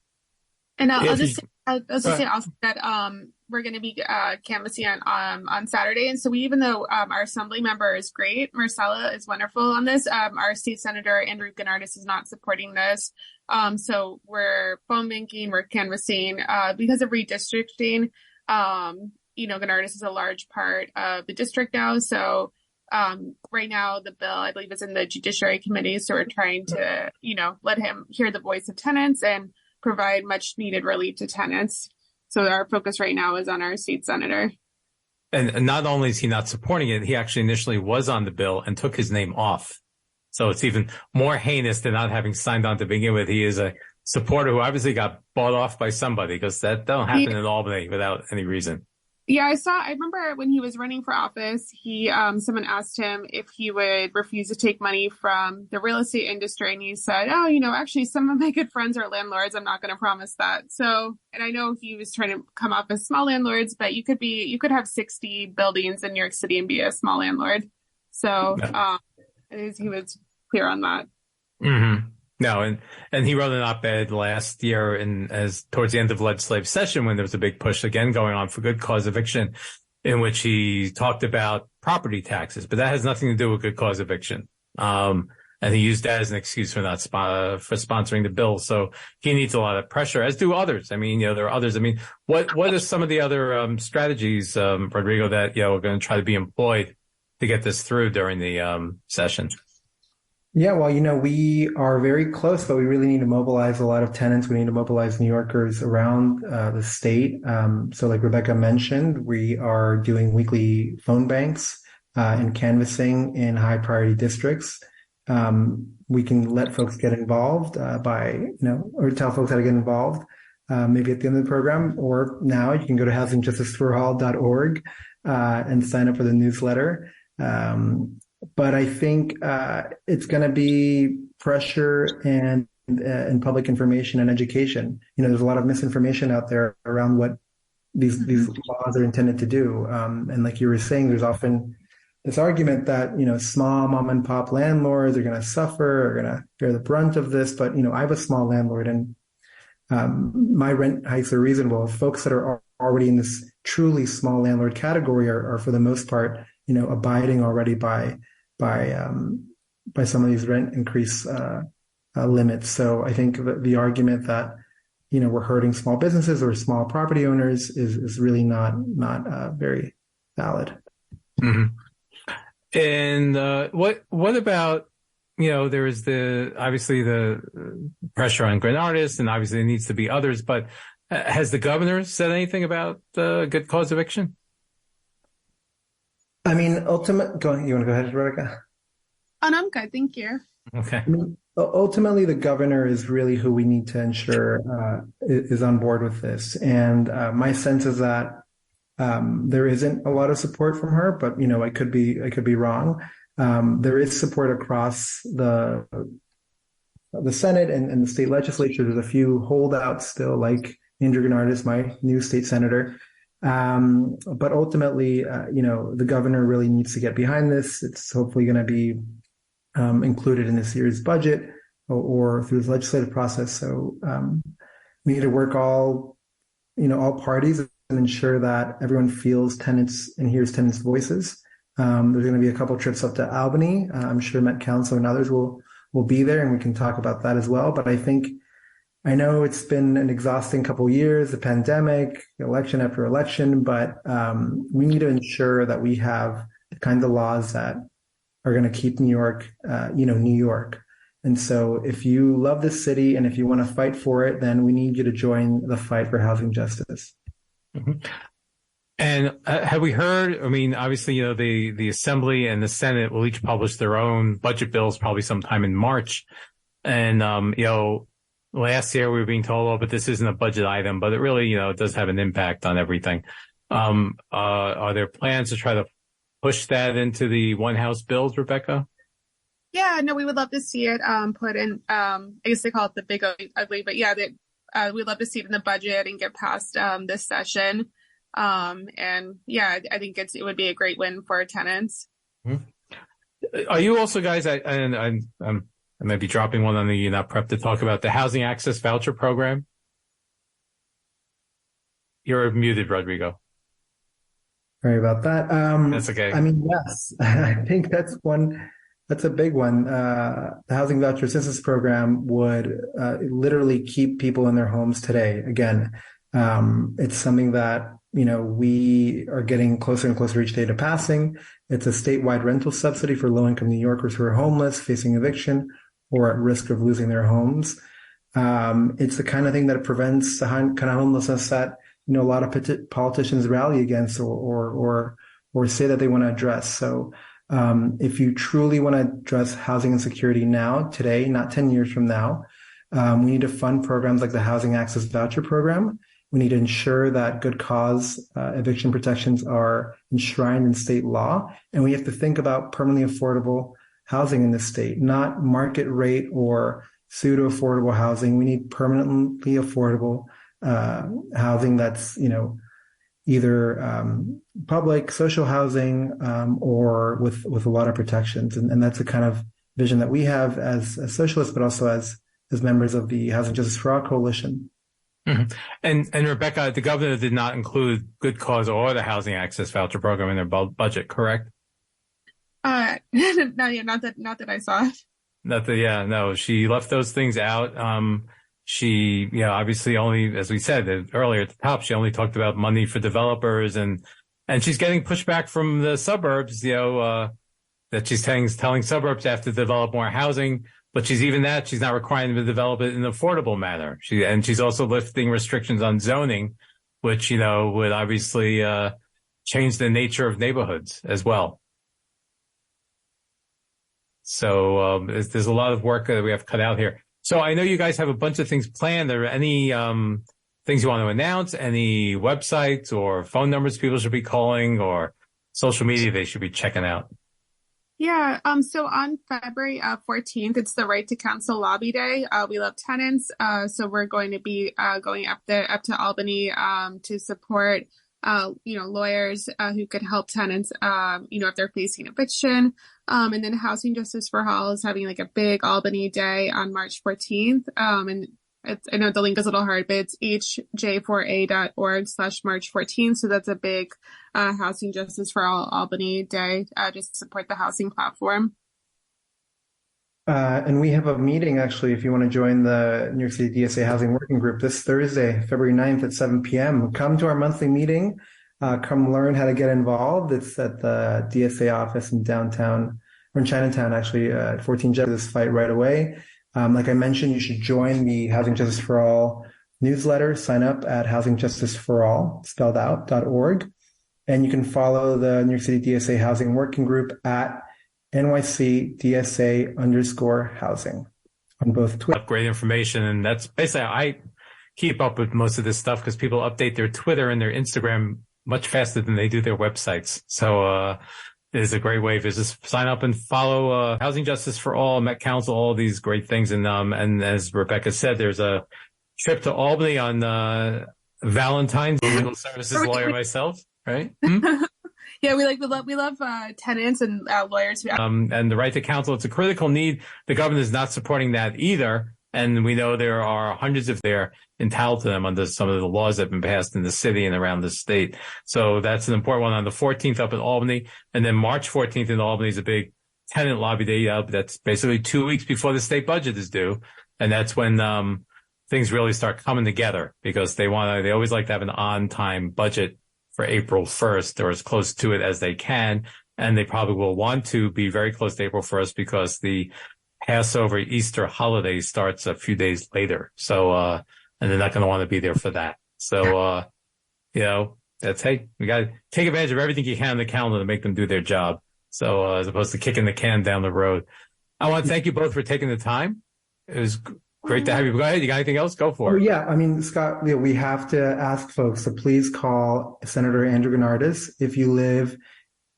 S6: And I'll just say also that we're going to be canvassing on Saturday. And so even though our assembly member is great, Marcella is wonderful on this, our state senator, Andrew Gennardis, is not supporting this. So we're phone banking, we're canvassing because of redistricting. Gennardis is a large part of the district now. So right now the bill, I believe, is in the Judiciary Committee. So we're trying to, let him hear the voice of tenants and provide much needed relief to tenants. So our focus right now is on our state senator.
S4: And not only is he not supporting it, he actually initially was on the bill and took his name off. So it's even more heinous than not having signed on to begin with. He is a supporter who obviously got bought off by somebody, because that don't happen in Albany without any reason.
S6: Yeah, I remember when he was running for office, someone asked him if he would refuse to take money from the real estate industry. And he said, actually, some of my good friends are landlords. I'm not going to promise that. So, and I know he was trying to come off as small landlords, but you could have 60 buildings in New York City and be a small landlord. So, he was clear on that.
S4: Mm-hmm. No, and he wrote an op-ed last year as towards the end of legislative session, when there was a big push again going on for good cause eviction, in which he talked about property taxes, but that has nothing to do with good cause eviction. And he used that as an excuse for not for sponsoring the bill. So he needs a lot of pressure, as do others. I mean, there are others. I mean, what are some of the other strategies, Rodrigo, that are going to try to be employed to get this through during the session?
S5: Yeah, well, we are very close, but we really need to mobilize a lot of tenants. We need to mobilize New Yorkers around the state. So like Rebecca mentioned, we are doing weekly phone banks and canvassing in high priority districts. We can let folks get involved or tell folks how to get involved, maybe at the end of the program, or now you can go to housingjusticeforall.org and sign up for the newsletter. But I think it's going to be pressure and public information and education. There's a lot of misinformation out there around what these laws are intended to do. And like you were saying, there's often this argument that, small mom and pop landlords are going to suffer, are going to bear the brunt of this. But, I have a small landlord and my rent hikes are reasonable. Folks that are already in this truly small landlord category are for the most part, abiding already by some of these rent increase limits. So I think the argument that we're hurting small businesses or small property owners is really not very valid.
S4: Mm-hmm. And what about there is obviously the pressure on Gennardis, and obviously there needs to be others, but has the governor said anything about good cause eviction?
S5: I mean, you want to go ahead, Rebecca?
S6: Oh, no, I'm good. Thank you.
S4: Okay.
S5: Ultimately, the governor is really who we need to ensure is on board with this. And my sense is that There isn't a lot of support from her, but I could be wrong. There is support across the Senate and the state legislature. There's a few holdouts still, like Andrew Gennardis, my new state senator. But ultimately, the governor really needs to get behind this. It's hopefully going to be included in this year's budget or through the legislative process. So we need to work all parties and ensure that everyone feels tenants and hears tenants' voices. There's going to be a couple trips up to Albany. I'm sure Met Council and others will be there, and we can talk about that as well. But I know it's been an exhausting couple of years, the pandemic, election after election, but we need to ensure that we have the kinds of laws that are going to keep New York, New York. And so if you love this city and if you want to fight for it, then we need you to join the fight for housing justice. Mm-hmm.
S4: And have we heard, obviously, the Assembly and the Senate will each publish their own budget bills probably sometime in March. And, last year we were being told, oh, but this isn't a budget item, but it really, it does have an impact on everything. Are there plans to try to push that into the one House bills, Rebecca?
S6: Yeah, no, we would love to see it put in, I guess they call it the big ugly, but yeah, we'd love to see it in the budget and get past this session. And yeah, I think it would be a great win for tenants.
S4: Mm-hmm. Are you also guys, I may be dropping one on the not prep to talk about the housing access voucher program? You're muted, Rodrigo.
S5: Sorry about that.
S4: That's okay.
S5: Yes, I think that's a big one. The housing voucher assistance program would literally keep people in their homes today. Again, it's something that we are getting closer and closer each day to passing. It's a statewide rental subsidy for low-income New Yorkers who are homeless, facing eviction, or at risk of losing their homes. It's the kind of thing that prevents the kind of homelessness that a lot of politicians rally against or say that they want to address. So if you truly want to address housing insecurity now, today, not 10 years from now, we need to fund programs like the Housing Access Voucher Program. We need to ensure that good cause eviction protections are enshrined in state law. And we have to think about permanently affordable housing in the state, not market rate or pseudo affordable housing. We need permanently affordable housing that's, either public, social housing, or with a lot of protections. And that's the kind of vision that we have as socialists, but also as members of the Housing Justice for All Coalition.
S4: Mm-hmm. And Rebecca, the governor did not include good cause or the housing access voucher program in their budget, correct?
S6: No, yeah, not that I saw.
S4: No, she left those things out. She, obviously only, as we said earlier at the top, she only talked about money for developers and she's getting pushback from the suburbs, that she's telling suburbs they have to develop more housing. But she's not requiring them to develop it in an affordable manner. She's also lifting restrictions on zoning, which, would obviously, change the nature of neighborhoods as well. So, there's a lot of work that we have cut out here. So I know you guys have a bunch of things planned. Are there any, things you want to announce? Any websites or phone numbers people should be calling or social media they should be checking out?
S6: Yeah. So on February 14th, it's the Right to Counsel Lobby Day. We love tenants. So we're going to be going up to Albany to support lawyers who could help tenants if they're facing eviction. And then Housing Justice for All is having like a big Albany day on March 14th. And I know the link is a little hard, but it's hj4a.org/March 14th. So that's a big Housing Justice for All Albany day just to support the housing platform.
S5: And we have a meeting, actually, if you want to join the New York City DSA Housing Working Group this Thursday, February 9th at 7 p.m. Come to our monthly meeting. Come learn how to get involved. It's at the DSA office in downtown, or in Chinatown, actually, at 14 Justice Fight right away. Like I mentioned, you should join the Housing Justice for All newsletter. Sign up at housingjusticeforall, spelled out, .org. And you can follow the New York City DSA Housing Working Group at NYC_DSA_housing on both Twitter.
S4: Great information. And that's basically, I keep up with most of this stuff because people update their Twitter and their Instagram much faster than they do their websites. So, it is a great way to just sign up and follow, Housing Justice for All, Met Council, all these great things. And as Rebecca said, there's a trip to Albany on, Valentine's, legal services lawyer myself, right?
S6: Yeah, we love tenants and lawyers.
S4: And the right to counsel, it's a critical need. The government is not supporting that either. And we know there are hundreds if they're entitled to them under some of the laws that have been passed in the city and around the state. So that's an important one on the 14th up in Albany. And then March 14th in Albany is a big tenant lobby day. That's basically 2 weeks before the state budget is due. And that's when, things really start coming together because they always like to have an on-time budget for April 1st or as close to it as they can. And they probably will want to be very close to April 1st because the Passover Easter holiday starts a few days later. So, and they're not going to want to be there for that. So, we got to take advantage of everything you can on the calendar to make them do their job. So, as opposed to kicking the can down the road. I want to thank you both for taking the time. It was great to have you. Go ahead. You got anything else? Go for it.
S5: Yeah. I mean, Scott, we have to ask folks to please call Senator Andrew Gennardis. If you live,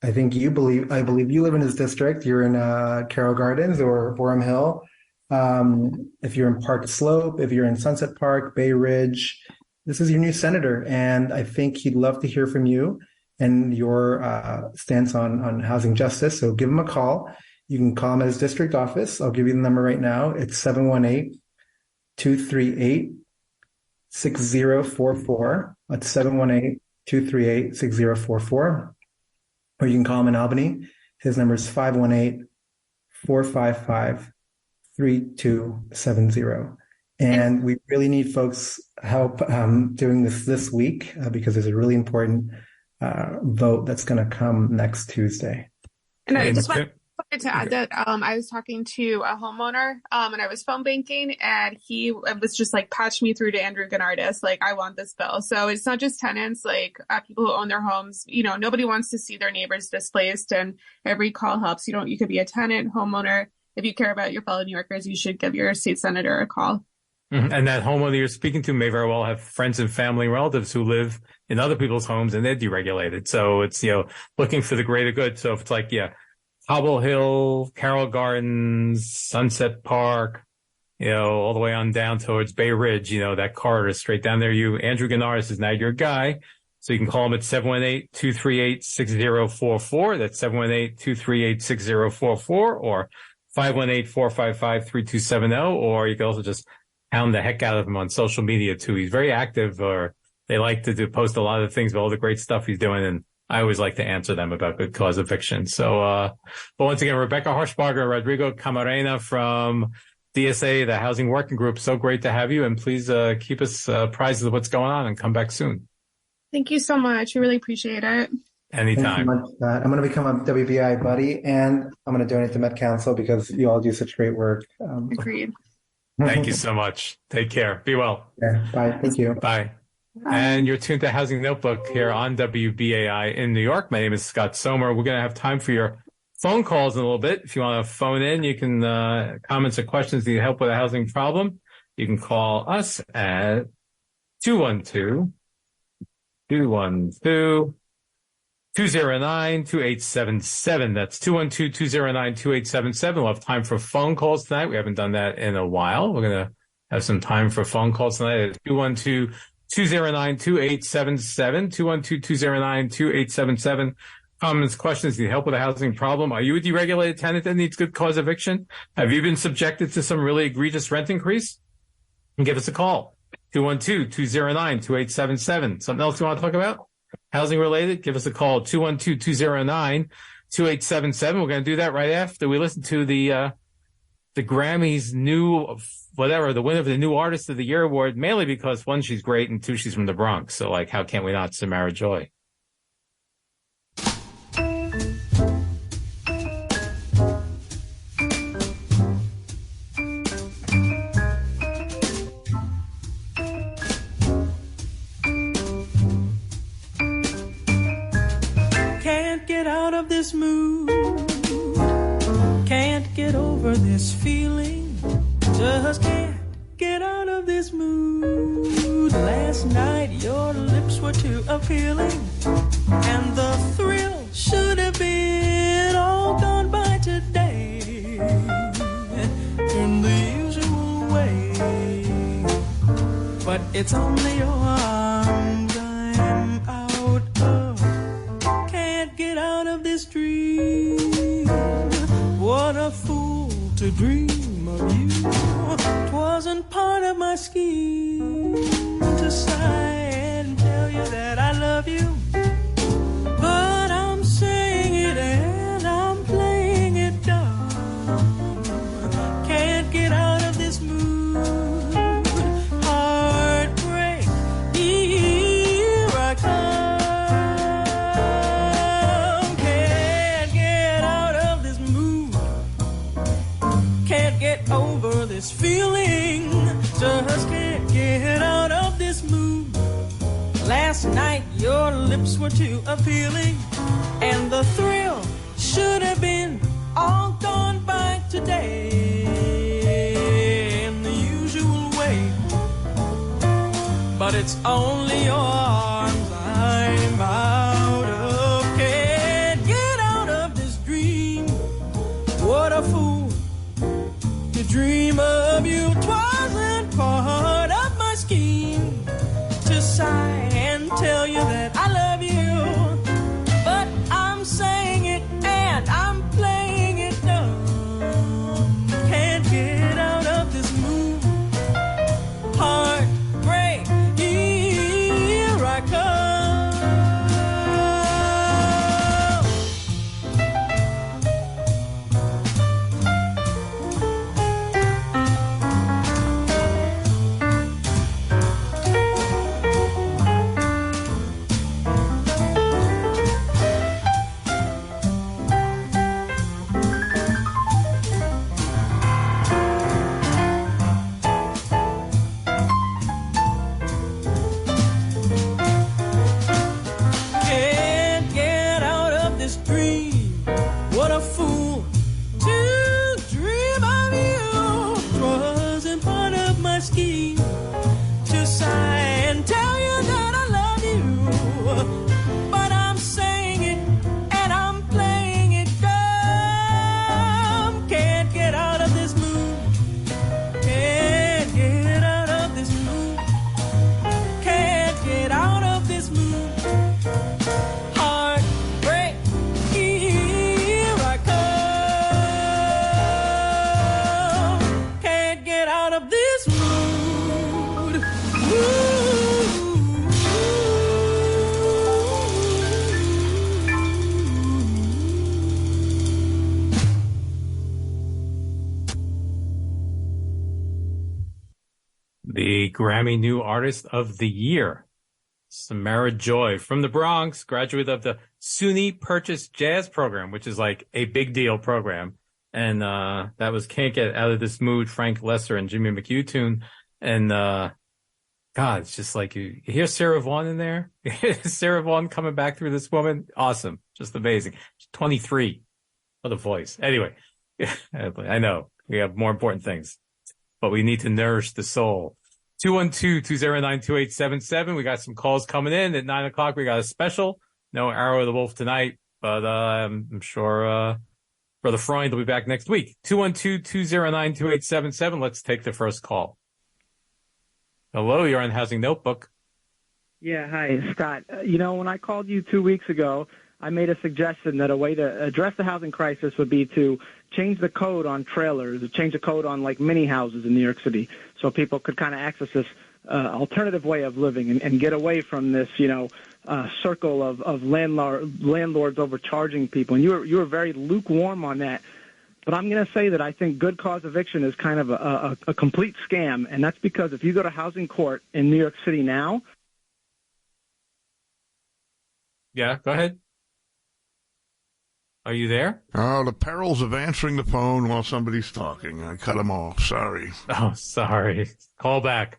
S5: I believe you live in his district. You're in Carroll Gardens or Borum Hill. If you're in Park Slope, if you're in Sunset Park, Bay Ridge, this is your new senator. And I think he'd love to hear from you and your stance on housing justice. So give him a call. You can call him at his district office. I'll give you the number right now. It's 718-238-6044. That's 718-238-6044. Or you can call him in Albany. His number is 518-455-3270. And we really need folks' help doing this week because there's a really important vote that's going to come next Tuesday.
S6: And I just wanted to add that I was talking to a homeowner and I was phone banking and he was just like, patch me through to Andrew Gennardis. Like, I want this bill. So it's not just tenants, like people who own their homes. Nobody wants to see their neighbors displaced, and every call helps. You could be a tenant, homeowner. If you care about your fellow New Yorkers, you should give your state senator a call.
S4: Mm-hmm. And that homeowner you're speaking to may very well have friends and family relatives who live in other people's homes and they're deregulated. So it's, looking for the greater good. So if it's like, Cobble Hill, Carroll Gardens, Sunset Park, all the way on down towards Bay Ridge, that corridor straight down there. Andrew Gennardis is now your guy. So you can call him at 718-238-6044. That's 718-238-6044 or 518-455-3270. Or you can also just hound the heck out of him on social media too. He's very active, or they like to post a lot of things about all the great stuff he's doing. And I always like to answer them about good cause eviction. So, but once again, Rebecca Harshbarger, Rodrigo Camarena from DSA, the Housing Working Group. So great to have you. And please, keep us apprised of what's going on and come back soon.
S6: Thank you so much. We really appreciate it.
S4: Anytime.
S5: Thank you so much. I'm going to become a WBI buddy and I'm going to donate to Met Council because you all do such great work.
S6: Agreed.
S4: Thank you so much. Take care. Be well.
S5: Yeah, bye. Thank you.
S4: Bye. And you're tuned to Housing Notebook here on WBAI in New York. My name is Scott Sommer. We're going to have time for your phone calls in a little bit. If you want to phone in, you can comments or questions, need help with a housing problem. You can call us at 212-209-2877. That's 212-209-2877. We'll have time for phone calls tonight. We haven't done that in a while. We're going to have some time for phone calls tonight at 212-209-2877, 212-209-2877. Comments, questions, need help with a housing problem. Are you a deregulated tenant that needs good cause eviction? Have you been subjected to some really egregious rent increase? And give us a call. 212-209-2877. Something else you want to talk about? Housing related? Give us a call. 212-209-2877. We're going to do that right after we listen to the Grammys new, the winner of the New Artist of the Year award, mainly because one, she's great, and two, she's from the Bronx. So how can we not? Samara Joy.
S7: Can't get out of this mood. Can't get over this feeling. Just get out of this mood. Last night your lips were too appealing, and the thrill should have been all gone by today in the usual way. But it's only your arms I'm out of. Can't get out of this dream. What a fool to dream of you. 'Twasn't part of my scheme to sigh and tell you that I love you. But I'm saying it and I'm playing it dumb. Can't get out of this mood. Heartbreak, here I come. Can't get out of this mood. Can't get over this feeling. Just can't get out of this mood. Last night your lips were too appealing, and the thrill should have been all gone by today in the usual way. But it's only your arms I'm out of. Can't get out of this dream. What a fool to dream of you. 'Twasn't part of my scheme to sigh and tell you that I love you. But I'm saying it and I'm playing it dumb. Can't get out of this mood. Heartbreak, here I come. Can't get out of this dream. What a fool to dream of you. 'Twasn't part of my scheme to sigh and tell you that I love you. But I'm saying it and I'm playing it dumb. Can't get out of this mood. Can't get out of this mood. Can't get out of this mood. Heartbreak, here I come. Can't get out of this mood.
S4: The Grammy New Artist of the Year, Samara Joy from the Bronx, graduate of the SUNY Purchase Jazz Program, which is like a big deal program. And that was Can't Get Out of This Mood, Frank Lesser and Jimmy McHugh tune. And God, it's just like you hear Sarah Vaughan in there. Sarah Vaughan coming back through this woman. Awesome. Just amazing. She's 23. What a voice. Anyway, I know we have more important things, but we need to nourish the soul. 212-209-2877. We got some calls coming in at 9 o'clock. We got a special. No Arrow of the Wolf tonight, but I'm sure Brother Freund will be back next week. 212-209-2877. Let's take the first call. Hello, you're on Housing Notebook.
S8: Yeah, hi, Scott. When I called you 2 weeks ago, I made a suggestion that a way to address the housing crisis would be to change the code on trailers, change the code on like mini houses in New York City, so people could kind of access this alternative way of living and get away from this, circle of landlords overcharging people. And you were very lukewarm on that. But I'm going to say that I think good cause eviction is kind of a complete scam, and that's because if you go to housing court in New York City now.
S4: Yeah, go ahead. Are you there?
S3: Oh, the perils of answering the phone while somebody's talking. I cut him off. Sorry.
S4: Oh, sorry. Call back.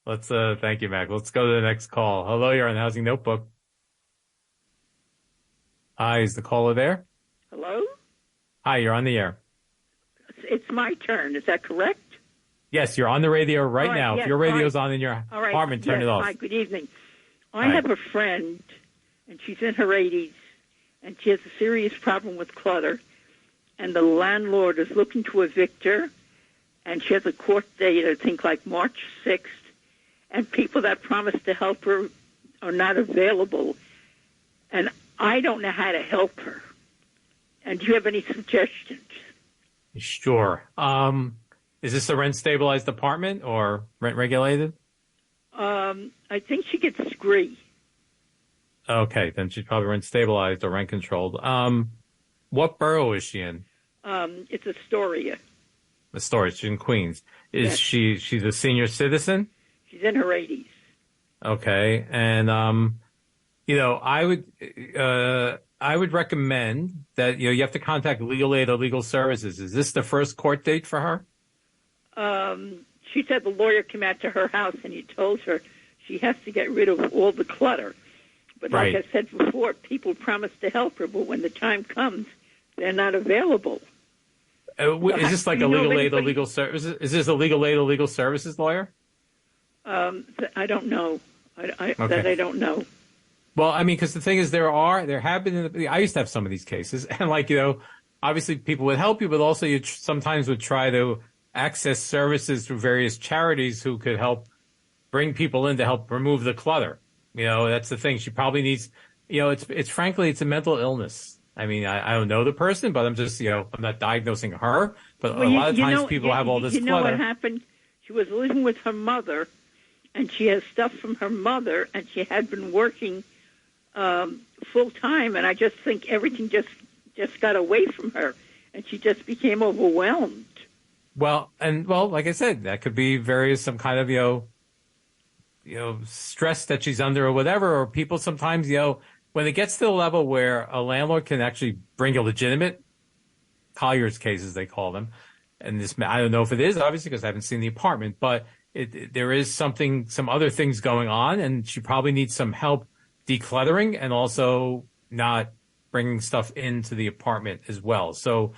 S4: Let's, thank you, Mac. Let's go to the next call. Hello, you're on Housing Notebook. Hi, is the caller there?
S9: Hello?
S4: Hi, you're on the air.
S9: It's my turn. Is that correct?
S4: Yes, you're on the radio right now.
S9: Yes,
S4: if your radio's on in your apartment, turn it off.
S9: Hi, good evening. I have a friend, and she's in her 80s, and she has a serious problem with clutter, and the landlord is looking to evict her, and she has a court date, I think, like March 6th, and people that promised to help her are not available, and I don't know how to help her. And do you have any suggestions?
S4: Sure. Is this a rent-stabilized apartment or rent-regulated?
S9: I think she gets scree.
S4: Okay, then she's probably rent-stabilized or rent-controlled. What borough is she in?
S9: It's Astoria.
S4: Astoria. She's in Queens. She's a senior citizen?
S9: She's in her 80s.
S4: Okay, and I would recommend that you have to contact legal aid or legal services. Is this the first court date for her?
S9: She said the lawyer came out to her house and he told her she has to get rid of all the clutter. But like I said before, people promise to help her, but when the time comes, they're not available.
S4: Is this like a legal aid or legal services? Is this a legal aid or legal services lawyer?
S9: I don't know. That I don't know.
S4: Well, I mean, because the thing is, there have been. I used to have some of these cases, and obviously people would help you, but also you sometimes would try to access services through various charities who could help bring people in to help remove the clutter. That's the thing. She probably needs. It's frankly, it's a mental illness. I mean, I don't know the person, but I'm just, I'm not diagnosing her. But a lot of times people have all this clutter.
S9: You know what happened? She was living with her mother, and she has stuff from her mother, and she had been working full time, and I just think everything just got away from her, and she just became overwhelmed.
S4: Well, like I said, that could be some kind of stress that she's under or whatever. Or people sometimes when it gets to the level where a landlord can actually bring a legitimate Collier's cases, they call them, and this I don't know if it is obviously because I haven't seen the apartment, but there is some other things going on, and she probably needs some help decluttering and also not bringing stuff into the apartment as well. So,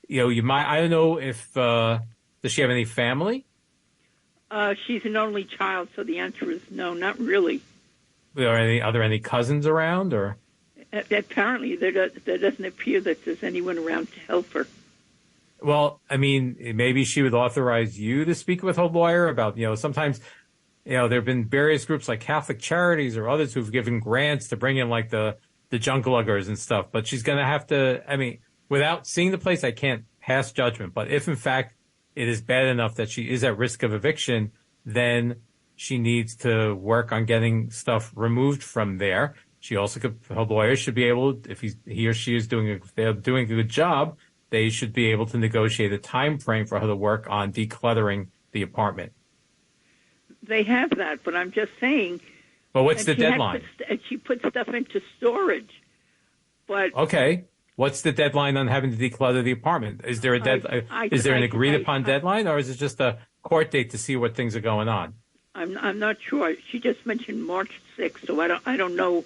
S4: you might, I don't know if, does she have any family?
S9: She's an only child, so the answer is no, not really.
S4: Are there any cousins around, or?
S9: Apparently, there doesn't appear that there's anyone around to help her.
S4: Well, I mean, maybe she would authorize you to speak with her lawyer about, sometimes, there have been various groups like Catholic Charities or others who've given grants to bring in like the junk luggers and stuff. But she's going to have to, I mean, without seeing the place, I can't pass judgment. But if in fact it is bad enough that she is at risk of eviction, then she needs to work on getting stuff removed from there. She also her lawyer should be able, if he or she is doing a good job, they should be able to negotiate a time frame for her to work on decluttering the apartment.
S9: They have that, but I'm just saying.
S4: Well, what's the deadline?
S9: She put stuff into storage, but
S4: okay. What's the deadline on having to declutter the apartment? Is there is there an agreed upon deadline, or is it just a court date to see what things are going on?
S9: I'm not sure. She just mentioned March 6th, so I don't know.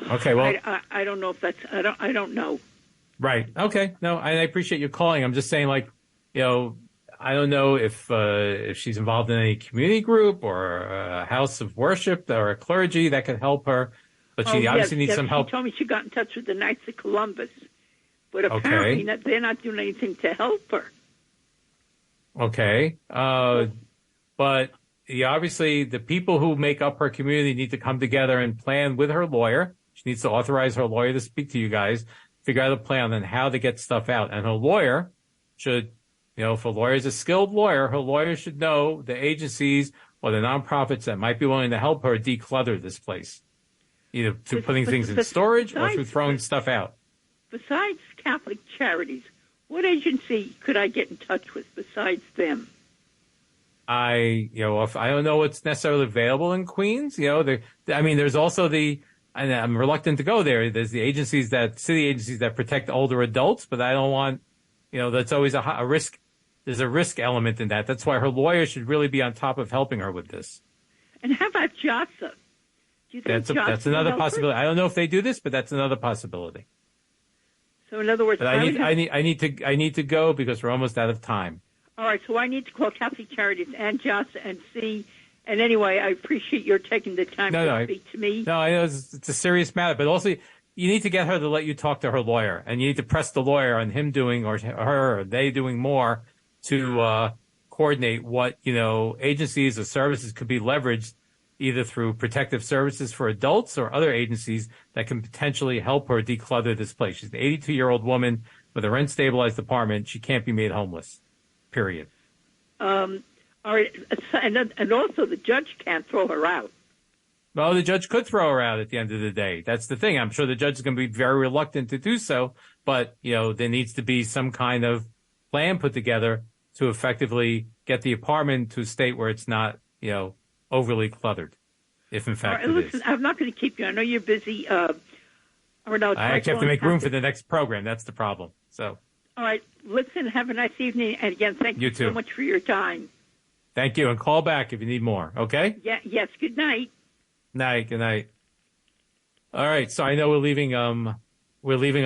S4: Okay, well,
S9: I don't know if that's I don't know.
S4: Right. Okay. No, I appreciate you calling. I'm just saying, I don't know if she's involved in any community group or a house of worship or a clergy that could help her, but she obviously needs some help.
S9: She told me she got in touch with the Knights of Columbus, but apparently they're not doing anything to help her.
S4: Okay. But obviously the people who make up her community need to come together and plan with her lawyer. She needs to authorize her lawyer to speak to you guys, figure out a plan on how to get stuff out. And her lawyer should, if a lawyer is a skilled lawyer, her lawyer should know the agencies or the nonprofits that might be willing to help her declutter this place, either through putting things in storage or through throwing stuff out.
S9: Besides Catholic Charities, what agency could I get in touch with besides them?
S4: I don't know what's necessarily available in Queens. There's also and I'm reluctant to go there. There's the city agencies that protect older adults, but I don't want, that's always a risk. There's a risk element in that. That's why her lawyer should really be on top of helping her with this.
S9: And how about JASA? Do you think
S4: that's another possibility. I don't know if they do this, but that's another possibility.
S9: So in other words,
S4: but I need to go because we're almost out of time.
S9: All right, so I need to call Catholic Charities and Just and see. And anyway, I appreciate your taking the time to speak to me.
S4: No, I know it's a serious matter, but also you need to get her to let you talk to her lawyer, and you need to press the lawyer on him doing or her or they doing more to coordinate what, agencies or services could be leveraged either through protective services for adults or other agencies that can potentially help her declutter this place. She's an 82-year-old woman with a rent-stabilized apartment. She can't be made homeless, period.
S9: All right, and also the judge can't throw her out.
S4: Well, the judge could throw her out at the end of the day. That's the thing. I'm sure the judge is going to be very reluctant to do so, but, there needs to be some kind of plan put together to effectively get the apartment to a state where it's not, overly cluttered, if in fact
S9: listen, I'm not going to keep you. I know you're busy. I
S4: actually have to make room for the next program. That's the problem. So.
S9: All right. Listen, have a nice evening. And again, thank you so much for your time.
S4: Thank you. And call back if you need more. Okay?
S9: Yeah. Yes. Good night.
S4: Good night. All right. So I know we're leaving a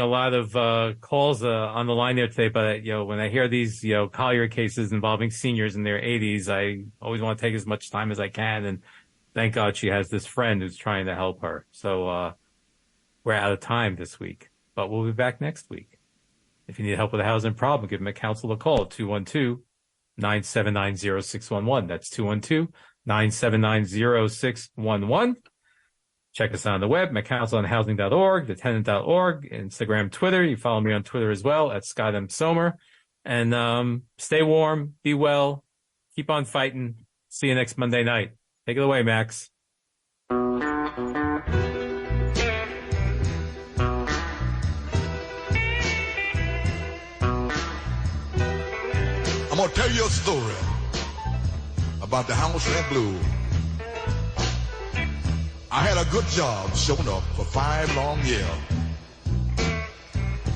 S4: lot of calls on the line there today, but when I hear these Collier cases involving seniors in their 80s, I always want to take as much time as I can, and thank God she has this friend who's trying to help her. So we're out of time this week, but we'll be back next week. If you need help with a housing problem, give McCounsel a call, 212-979-0611. That's 212-979-0611. Check us out on the web, McCounselonhousing.org, thetenant.org, Instagram, Twitter. You follow me on Twitter as well, at Scott M. Sommer. And stay warm, be well, keep on fighting. See you next Monday night. Take it away, Max.
S10: I'm going to tell you a story about the house in blue. I had a good job showing up for 5 long years.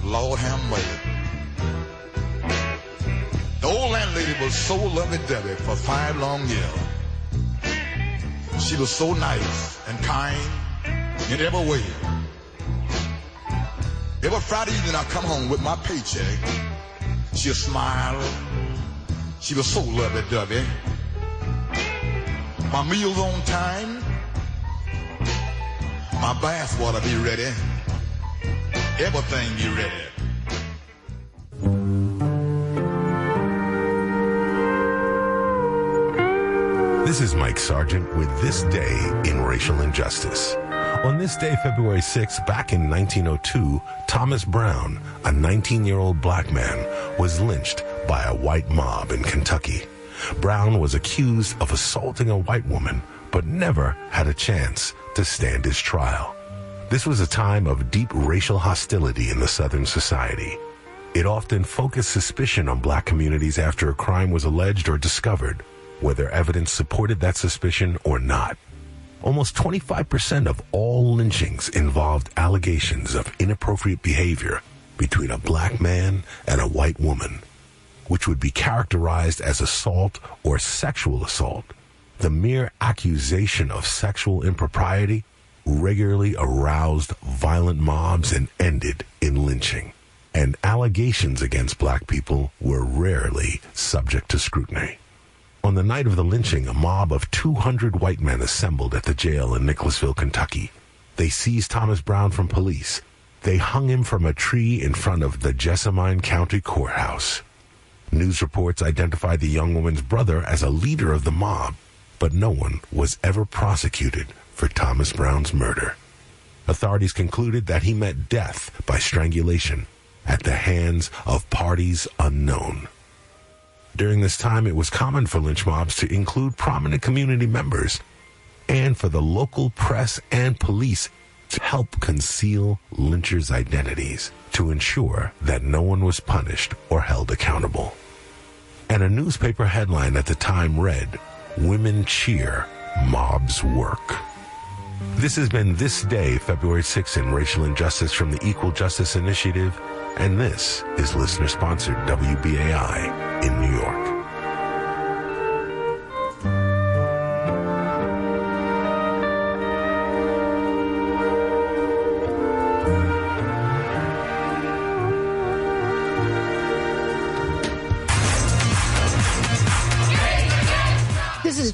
S10: Lord have mercy. The old landlady was so lovey-dovey for 5 long years. She was so nice and kind in every way. Every Friday evening I come home with my paycheck. She'd smile. She was so lovey-dovey. My meals on time. My bath water be ready. Everything be ready.
S11: This is Mike Sargent with This Day in Racial Injustice. On this day, February 6th, back in 1902, Thomas Brown, a 19-year-old black man, was lynched by a white mob in Kentucky. Brown was accused of assaulting a white woman, but never had a chance to stand his trial. This was a time of deep racial hostility in the Southern society. It often focused suspicion on black communities after a crime was alleged or discovered, whether evidence supported that suspicion or not. Almost 25% of all lynchings involved allegations of inappropriate behavior between a black man and a white woman, which would be characterized as assault or sexual assault. The mere accusation of sexual impropriety regularly aroused violent mobs and ended in lynching. And allegations against black people were rarely subject to scrutiny. On the night of the lynching, a mob of 200 white men assembled at the jail in Nicholasville, Kentucky. They seized Thomas Brown from police. They hung him from a tree in front of the Jessamine County Courthouse. News reports identified the young woman's brother as a leader of the mob, but no one was ever prosecuted for Thomas Brown's murder. Authorities concluded that he met death by strangulation at the hands of parties unknown. During this time, it was common for lynch mobs to include prominent community members and for the local press and police to help conceal lynchers' identities to ensure that no one was punished or held accountable. And a newspaper headline at the time read, "Women cheer, mobs work." This has been This Day, February 6th in Racial Injustice from the Equal Justice Initiative, and this is listener-sponsored WBAI in New York.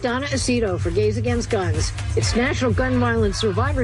S12: Donna Aceto for Gays Against Guns. It's National Gun Violence Survivors